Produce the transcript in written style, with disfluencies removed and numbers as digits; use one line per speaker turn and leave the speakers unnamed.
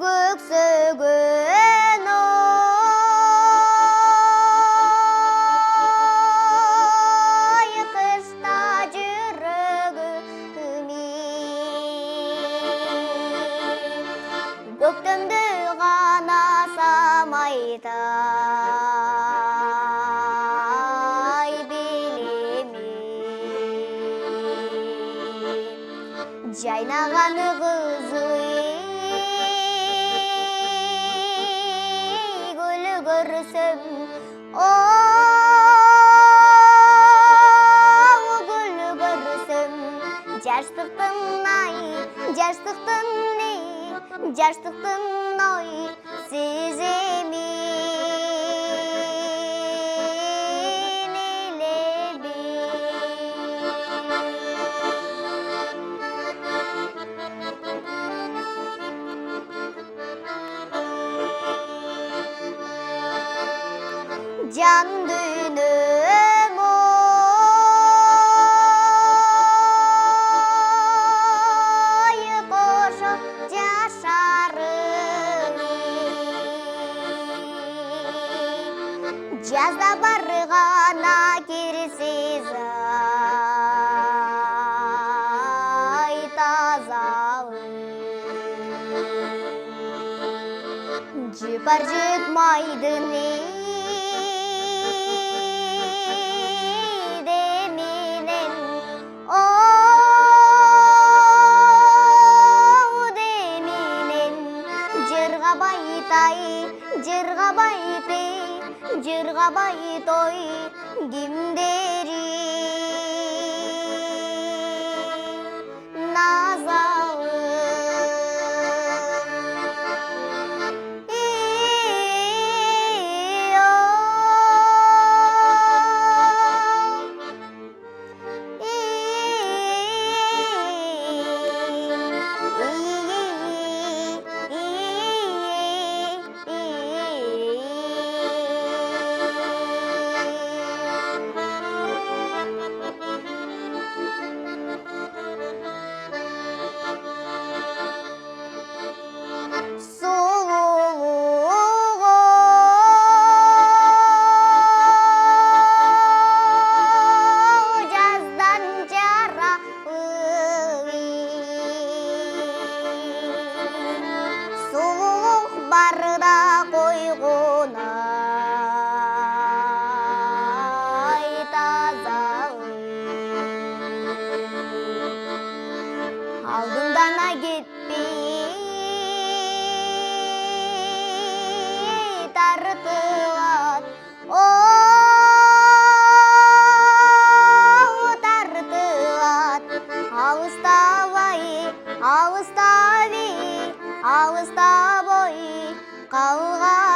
көксөгөн ой кышта жүрөгүмө көктөмдү гана самайтай билеми жайнаган кызы гүл көрсөм гүл көрсөм жаштыктын ой сезимин элеби жан дүйнөм ой кошо жашарыңы жазда баргана кирсиз ай тазалы жыпар жытмайдын деминен деминен жыргабай той кимдери назалы жаздан жара сулуулук барда койгон ай тазалы алдымдан кетпей тартылат тартылат алыстабой калган